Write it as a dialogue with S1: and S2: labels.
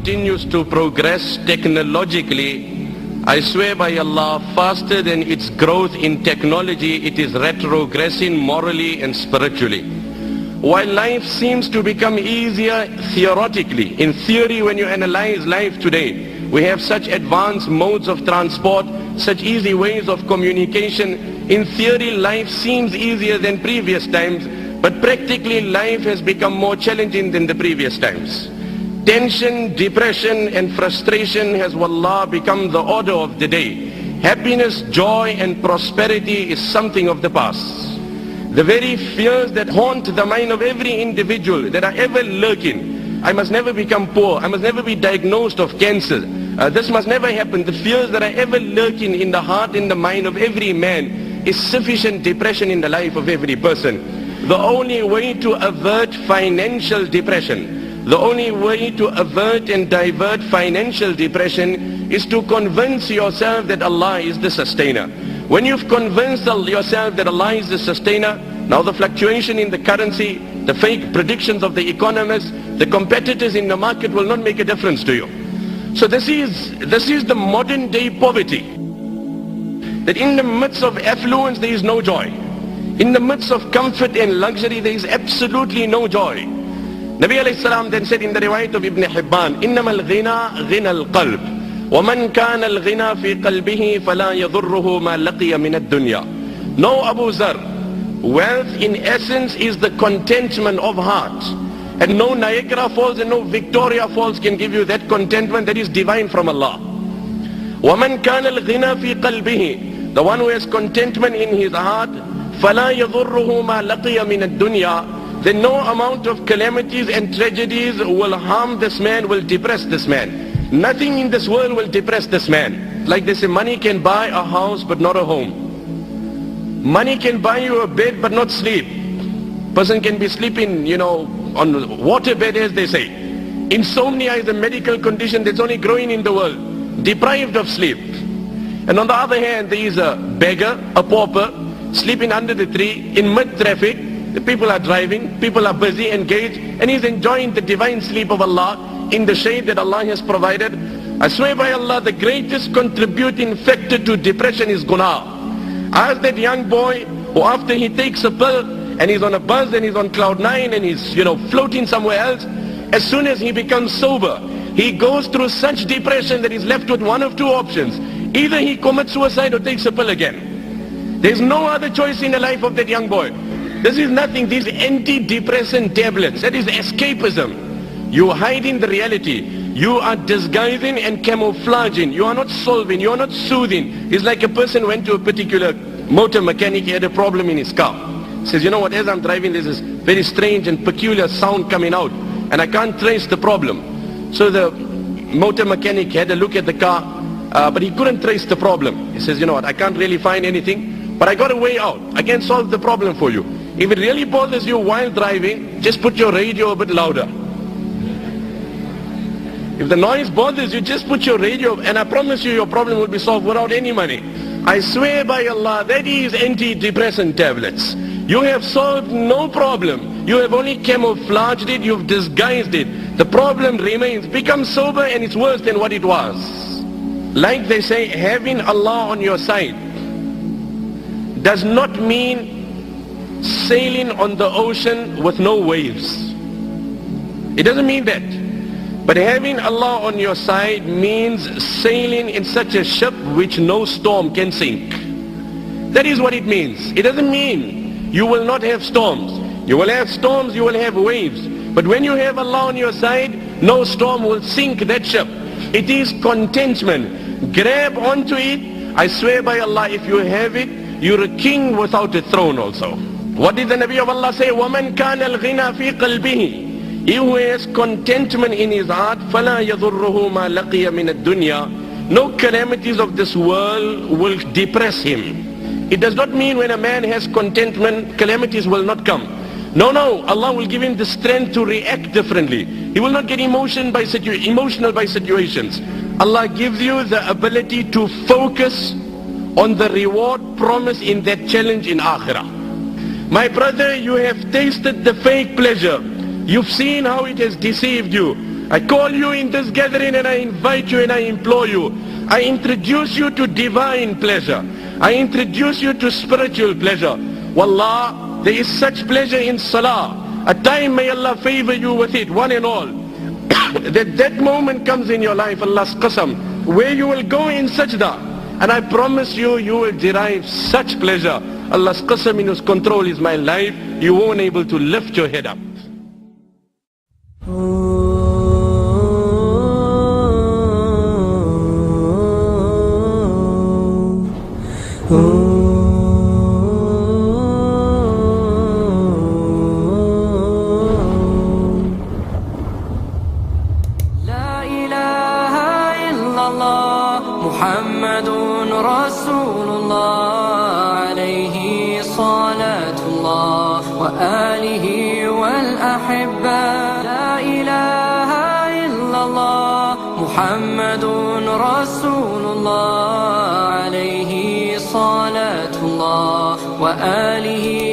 S1: continues to progress technologically, I swear by Allah, faster than its growth in technology, it is retrogressing morally and spiritually. While life seems to become easier theoretically, in theory when you analyze life today, we have such advanced modes of transport, such easy ways of communication. In theory, life seems easier than previous times, but practically life has become more challenging than the previous times. Tension, depression and frustration has, wallah, become the order of the day. Happiness, joy and prosperity is something of the past. The very fears that haunt the mind of every individual, that are ever lurking. I must never become poor. I must never be diagnosed of cancer. This must never happen. The fears that are ever lurking in the heart and the mind of every man is sufficient depression in the life of every person. The only way to avert financial depression, the only way to avert and divert financial depression is to convince yourself that Allah is the sustainer. When you've convinced yourself that Allah is the sustainer, now the fluctuation in the currency, the fake predictions of the economists, the competitors in the market will not make a difference to you. So this is the modern day poverty. That in the midst of affluence there is no joy. In the midst of comfort and luxury there is absolutely no joy. Nabi alayhi salam then said in the riwayat of Ibn Hibban, إِنَّمَا الْغِنَى غِنَى الْقَلْبِ وَمَنْ كَانَ الْغِنَى فِي قَلْبِهِ فَلَا يَضُرُّهُ مَا لَقِيَ مِنَ الدُّنْيَا. No, Abu Zar, wealth in essence is the contentment of heart. And no Niagara Falls and no Victoria Falls can give you that contentment that is divine from Allah. وَمَنْ كَانَ الْغِنَى فِي قَلْبِهِ, the one who has contentment in his heart, فَلَا يَضُرُّهُ مَا لَقِيَ مِنَ الدُّنْيَا, then no amount of calamities and tragedies will harm this man, will depress this man. Nothing in this world will depress this man. Like they say, money can buy a house but not a home. Money can buy you a bed but not sleep. Person can be sleeping, on water bed, as they say. Insomnia is a medical condition that's only growing in the world. Deprived of sleep. And on the other hand, there is a beggar, a pauper, sleeping under the tree in mid-traffic. The people are driving, people are busy, engaged, and he's enjoying the divine sleep of Allah in the shade that Allah has provided. I swear by Allah, the greatest contributing factor to depression is guna. Ask that young boy who after he takes a pill and he's on a buzz and he's on cloud 9 and he's floating somewhere else, as soon as he becomes sober, he goes through such depression that he's left with one of two options. Either he commits suicide or takes a pill again. There's no other choice in the life of that young boy. This is nothing. These antidepressant tablets, that is escapism. You are hiding the reality. You are disguising and camouflaging. You are not solving. You are not soothing. It's like a person went to a particular motor mechanic. He had a problem in his car. He says, as I'm driving, there's this very strange and peculiar sound coming out, and I can't trace the problem. So the motor mechanic had a look at the car, but he couldn't trace the problem. He says, I can't really find anything, but I got a way out. I can solve the problem for you. If it really bothers you while driving, just put your radio a bit louder. If the noise bothers you, just put your radio, and I promise you your problem will be solved without any money. I swear by Allah, that is antidepressant tablets. You have solved no problem. You have only camouflaged it, you've disguised it. The problem remains. Become sober and it's worse than what it was. Like they say, having Allah on your side does not mean sailing on the ocean with no waves. It doesn't mean that. But having Allah on your side means sailing in such a ship which no storm can sink. That is what it means. It doesn't mean you will not have storms. You will have storms, you will have waves. But when you have Allah on your side, no storm will sink that ship. It is contentment. Grab onto it. I swear by Allah, if you have it, you're a king without a throne also. What did the Nabi of Allah say? وَمَنْ كَانَ الْغِنَى فِي قَلْبِهِ, he who has contentment in his heart, فَلَا يَضُرُّهُ مَا لَقِيَ مِنَ الدُّنْيَا, no calamities of this world will depress him. It does not mean when a man has contentment, calamities will not come. No, Allah will give him the strength to react differently. He will not get emotional by situations. Allah gives you the ability to focus on the reward promised in that challenge in Akhirah. My brother, you have tasted the fake pleasure. You've seen how it has deceived you. I call you in this gathering and I invite you and I implore you. I introduce you to divine pleasure. I introduce you to spiritual pleasure. Wallah, there is such pleasure in salah. A time may Allah favor you with it, one and all. that moment comes in your life, Allah's qasam, where you will go in sajda. And I promise you, you will derive such pleasure. Allah's qasam, in whose control is my life, you won't able to lift your head up.
S2: Muhammadun Rasulullah alayhi salatullah wa alihi wal ahibba. La ilaha illallah Muhammadun Rasulullah alayhi salatullah wa alihi